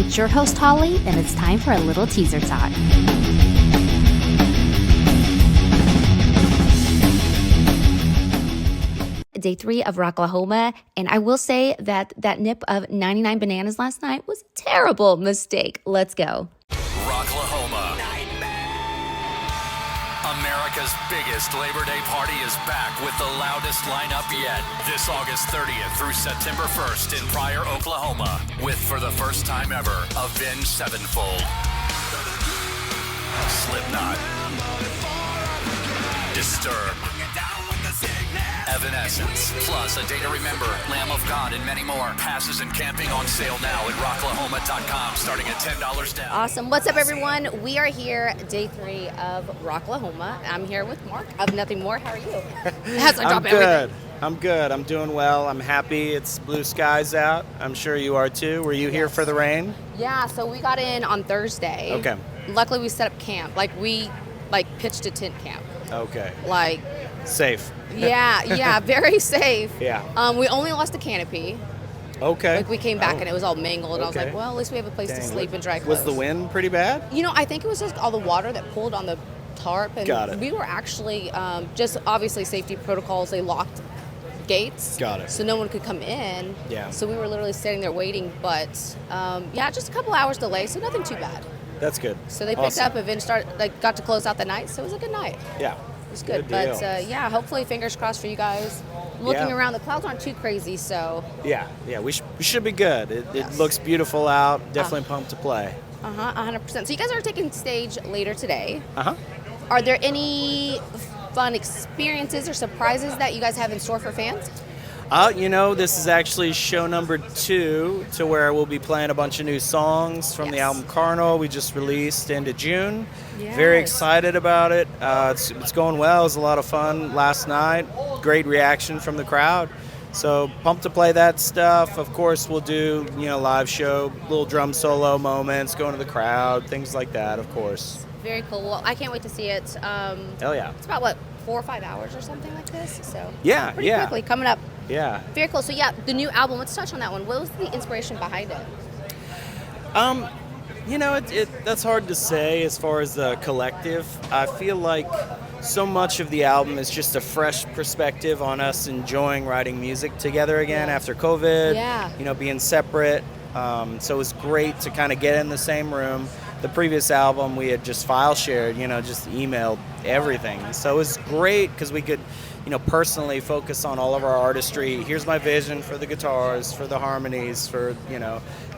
It's your host, Hollie, and it's time for a little teaser talk. Day 3 of Rocklahoma, and I will say that nip of 99 bananas last night was a terrible mistake. Let's go. Rocklahoma. America's biggest Labor Day party is back with the loudest lineup yet. This August 30th through September 1st in Pryor, Oklahoma, with, for the first time ever, Avenged Sevenfold, Slipknot, Disturbed, Evanescence, plus A Day to Remember, Lamb of God, and many more. Passes and camping on sale now at rocklahoma.com, starting at $10 down. Awesome. What's up, everyone? We are here, day 3 of Rocklahoma. I'm here with Mark of Nothing More. How are you? I'm good. I'm good. I'm doing well. I'm happy. It's blue skies out. I'm sure you are too. Were you here for the rain? Yeah, so we got in on Thursday. Okay. Luckily, we set up camp. We pitched a tent camp. Okay. Safe. Yeah, very safe. Yeah. We only lost a canopy. Okay. We came back and it was all mangled. And I was Okay. like, well, at least we have a place to sleep and dry clothes. Was the wind pretty bad? I think it was just all the water that pulled on the tarp. And Got it. we were actually, just obviously safety protocols, they locked gates. Got it. So no one could come in. Yeah. So we were literally sitting there waiting. But, just a couple hours delay, so nothing too bad. That's good. So they picked up and got to close out the night, so it was a good night. Yeah. It's good, deal. but hopefully fingers crossed for you guys. Looking Yeah. around, the clouds aren't too crazy, so. Yeah. We should be good. It looks beautiful out. Definitely pumped to play. 100%. So you guys are taking stage later today. Uh-huh. Are there any fun experiences or surprises that you guys have in store for fans? This is actually show number 2 to where we'll be playing a bunch of new songs from the album Carnal we just released into June. Yes. Very excited about it. It's going well. It was a lot of fun last night. Great reaction from the crowd. So pumped to play that stuff. Of course, we'll do, live show, little drum solo moments, going to the crowd, things like that, of course. Very cool. Well, I can't wait to see it. Hell yeah. It's about, 4 or 5 hours or something like this? So pretty Yeah. quickly, coming up. Yeah. Very cool. So the new album, let's touch on that one. What was the inspiration behind it? That's hard to say as far as the collective. I feel like so much of the album is just a fresh perspective on us enjoying writing music together again after COVID, being separate. So it was great to kind of get in the same room. The previous album, we had just file shared, just emailed everything. So it was great because we could, personally focus on all of our artistry. Here's my vision for the guitars, for the harmonies, for,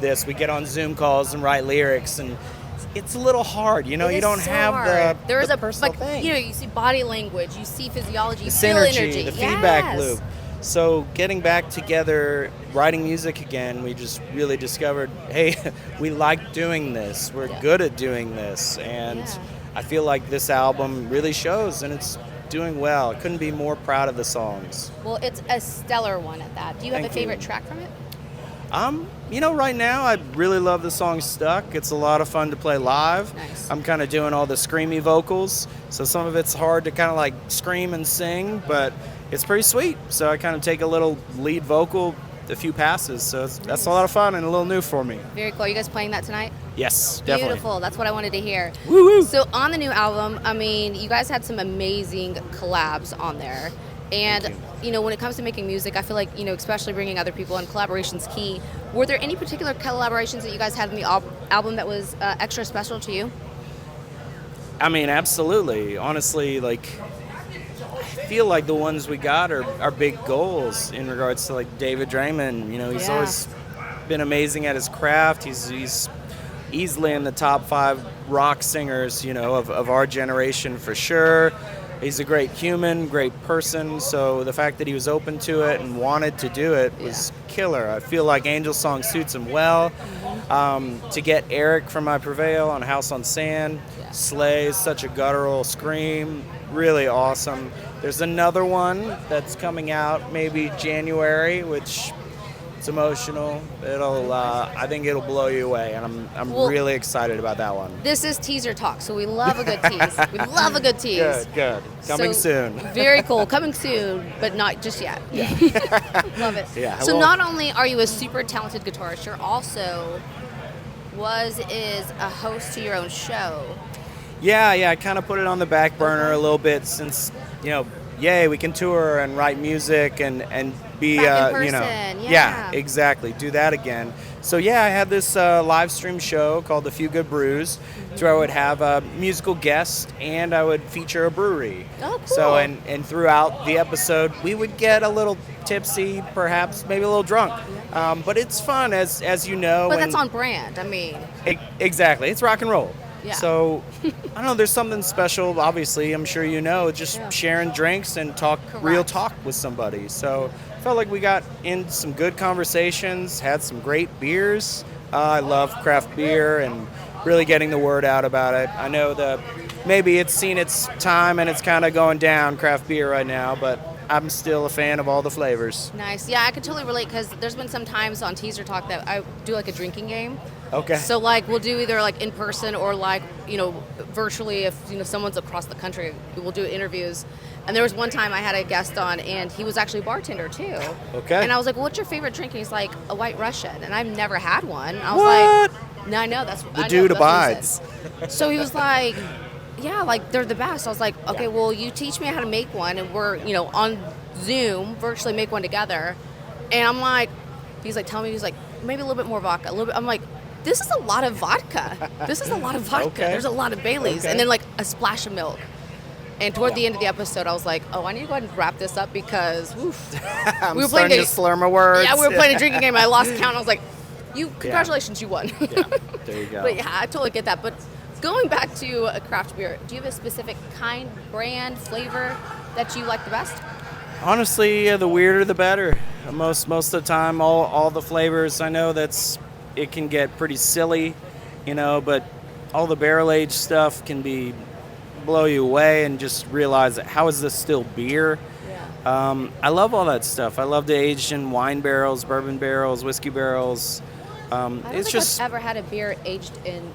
this. We get on Zoom calls and write lyrics, and it's a little hard. You don't have the personal thing. You see body language, you see physiology, you feel synergy, energy. the feedback loop. So getting back together, writing music again, we just really discovered, hey, we like doing this. We're good at doing this. And I feel like this album really shows, and it's doing well. I couldn't be more proud of the songs. Well, it's a stellar one at that. Do you have a favorite track from it? Right now I really love the song Stuck. It's a lot of fun to play live. Nice. I'm kind of doing all the screamy vocals, so some of it's hard to kind of scream and sing, but it's pretty sweet. So I kind of take a little lead vocal, a few passes, so that's a lot of fun and a little new for me. Very cool. Are you guys playing that tonight? Yes, definitely. Beautiful. That's what I wanted to hear. Woo-woo. So on the new album, you guys had some amazing collabs on there. And, when it comes to making music, I feel like, especially bringing other people in, collaboration's key. Were there any particular collaborations that you guys had in the album that was extra special to you? Absolutely. Honestly, I feel like the ones we got are big goals in regards to, David Draymond. He's always been amazing at his craft. He's easily in the top 5 rock singers, of our generation for sure. He's a great human, great person, so the fact that he was open to it and wanted to do it was killer. I feel like Angel Song suits him well. To get Eric from I Prevail on House on Sand, slays such a guttural scream, really awesome. There's another one that's coming out maybe January, which it's emotional. I think it'll blow you away, and I'm really excited about that one. This is teaser talk, so we love a good tease. We love a good tease. Good. Coming soon. Very cool. Coming soon, but not just yet. Yeah. Love it. Yeah. So not only are you a super talented guitarist, you're also is a host to your own show. Yeah, I kind of put it on the back burner a little bit since, yay, we can tour and write music and be, Back in person, yeah. exactly, do that again. So yeah, I had this live stream show called The Few Good Brews, where I would have a musical guest and I would feature a brewery. Oh, cool. So and throughout the episode, we would get a little tipsy, perhaps maybe a little drunk, but it's fun as you know. But that's on brand. I mean, exactly, it's rock and roll. Yeah. So, I don't know, there's something special, obviously, I'm sure you know, just sharing drinks and real talk with somebody. So, I felt like we got in some good conversations, had some great beers. I love craft beer and really getting the word out about it. I know maybe it's seen its time and it's kind of going down, craft beer right now, but I'm still a fan of all the flavors. Nice. Yeah, I could totally relate because there's been some times on Teaser Talk that I do like a drinking game. Okay. So like we'll do either like in person or like, virtually if, someone's across the country, we'll do interviews. And there was one time I had a guest on and he was actually a bartender too. Okay. And I was like, well, what's your favorite drink? And he's like, a White Russian. And I've never had one. I was like, no, I know. The dude abides. So he was like, yeah, like they're the best. I was like, okay, well, you teach me how to make one, and we're, on Zoom, virtually make one together. And I'm like, he's like, maybe a little bit more vodka, a little bit. I'm like, this is a lot of vodka. This is a lot of vodka. Okay. There's a lot of Baileys, and then like a splash of milk. And toward the end of the episode, I was like, oh, I need to go ahead and wrap this up because I'm starting to slur my words. Yeah, we were playing a drinking game. I lost count. I was like, congratulations, you won. Yeah, there you go. But yeah, I totally get that. But going back to a craft beer, do you have a specific kind, brand, flavor that you like the best? Honestly, the weirder the better. Most of the time, all the flavors. I know it can get pretty silly, but all the barrel aged stuff can blow you away and just realize that how is this still beer? Yeah. I love all that stuff. I love to age in wine barrels, bourbon barrels, whiskey barrels. I don't think I've ever had a beer aged in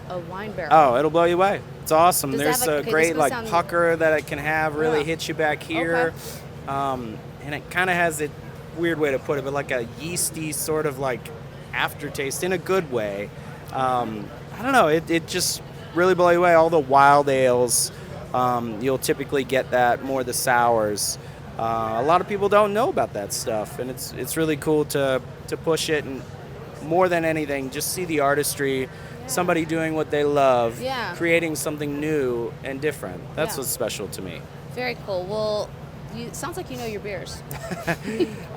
a wine barrel. Oh, it'll blow you away. It's awesome. Does There's a great pucker that it can have, really hits you back here. Okay. And it kind of has a weird way to put it, but like a yeasty sort of like aftertaste in a good way. I don't know. It just really blow you away. All the wild ales, you'll typically get that, more the sours. A lot of people don't know about that stuff, and it's really cool to push it, and more than anything, just see the artistry. Somebody doing what they love, creating something new and different. That's what's special to me. Very cool. Well, sounds like you know your beers.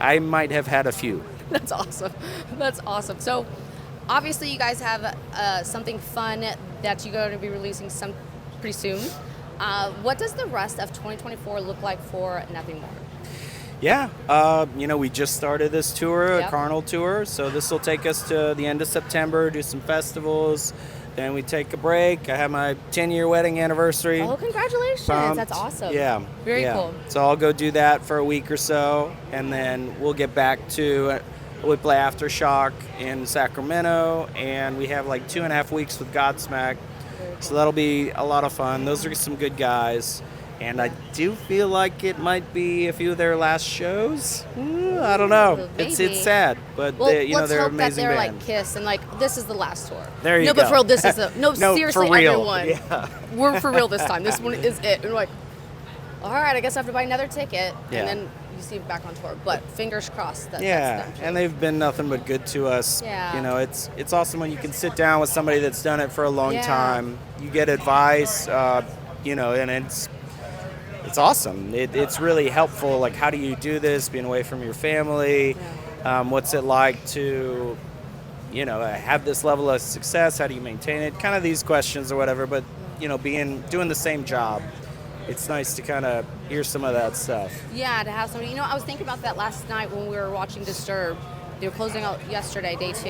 I might have had a few. That's awesome. That's awesome. So, obviously, you guys have something fun that you're going to be releasing pretty soon. What does the rest of 2024 look like for Nothing More? Yeah, we just started this tour, a Carnival tour, so this will take us to the end of September, do some festivals, then we take a break. I have my 10-year wedding anniversary. Oh, congratulations. Pumped. That's awesome. Yeah. Very cool. So I'll go do that for a week or so, and then we'll get back to, we play Aftershock in Sacramento, and we have like 2.5 weeks with Godsmack, so that'll be a lot of fun. Those are some good guys. And I do feel like it might be a few of their last shows. I don't know. It's sad, but well, they're let's hope amazing that they're band. like Kiss and like this is the last tour. There you go. No, but for real, this is no seriously, for real. everyone. Yeah. We're for real this time. This one is it. And we're like, all right, I guess I have to buy another ticket, and then you see it back on tour. But fingers crossed. That's them too. And they've been nothing but good to us. Yeah. It's awesome when you can sit down with somebody that's done it for a long time. You get advice, and it's awesome. It's really helpful. Like, how do you do this, being away from your family? What's it like to, have this level of success? How do you maintain it? Kind of these questions or whatever. But, doing the same job, it's nice to kind of hear some of that stuff. Yeah, to have somebody. I was thinking about that last night when we were watching Disturbed. They were closing out yesterday, day 2.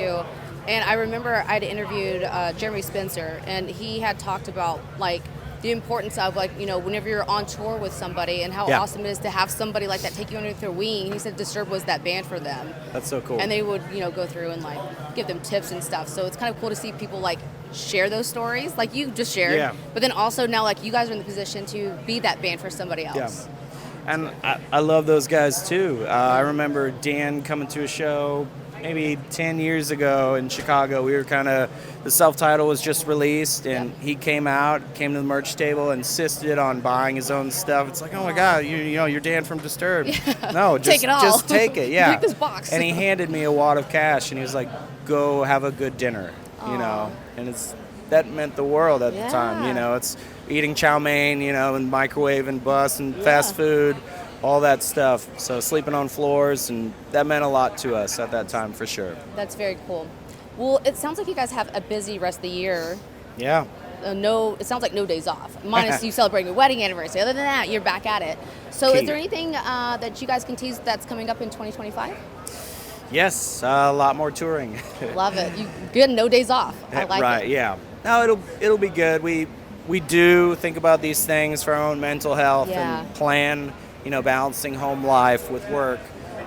And I remember I'd interviewed Jeremy Spencer, and he had talked about, like, the importance of, like, whenever you're on tour with somebody and how awesome it is to have somebody like that take you under their wing. He said Disturbed was that band for them. That's so cool. And they would, go through and, like, give them tips and stuff. So it's kind of cool to see people, like, share those stories, like you just shared. Yeah. But then also now, like, you guys are in the position to be that band for somebody else. And I love those guys too. I remember Dan coming to a show maybe 10 years ago in Chicago. We were the self-title was just released, and he came to the merch table, insisted on buying his own stuff. It's like, oh my God, you're Dan from Disturbed. Yeah. No, take it all. Just take it, yeah. Take this box. And he handed me a wad of cash, and he was like, go have a good dinner, and that meant the world at the time, it's eating chow mein, and microwaving bus and fast food, all that stuff. So sleeping on floors, and that meant a lot to us at that time for sure. That's very cool. Well, it sounds like you guys have a busy rest of the year. Yeah. It sounds like no days off, minus you celebrating your wedding anniversary. Other than that, you're back at it. So is there anything that you guys can tease that's coming up in 2025? Yes, a lot more touring. Love it. You good? No days off. I like it. Right, yeah. No, it'll be good. We do think about these things for our own mental health and plan, balancing home life with work.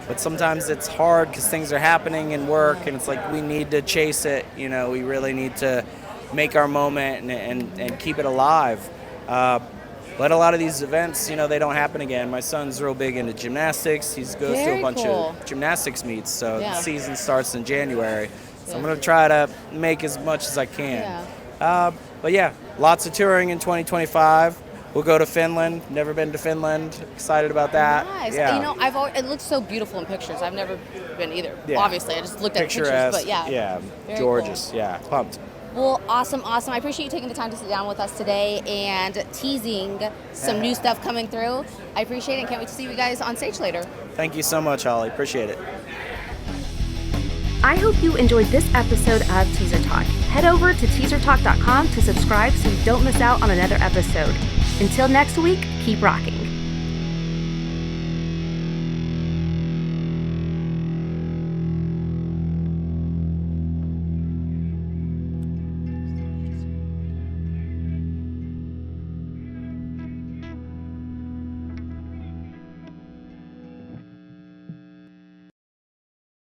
But sometimes it's hard because things are happening in work, and it's like we need to chase it. We really need to make our moment and keep it alive. But a lot of these events, they don't happen again. My son's real big into gymnastics. He goes to a bunch of gymnastics meets, so the season starts in January. So I'm going to try to make as much as I can. But yeah, lots of touring in 2025. We'll go to Finland. Never been to Finland. Excited about that. Nice. Yeah. It looks so beautiful in pictures. I've never been either. Yeah. Obviously, I just looked at pictures, but Yeah. Very Gorgeous. cool. Yeah. Pumped. Well, awesome. I appreciate you taking the time to sit down with us today and teasing some new stuff coming through. I appreciate it and can't wait to see you guys on stage later. Thank you so much, Hollie. Appreciate it. I hope you enjoyed this episode of Teaser Talk. Head over to teasertalk.com to subscribe so you don't miss out on another episode. Until next week, keep rocking.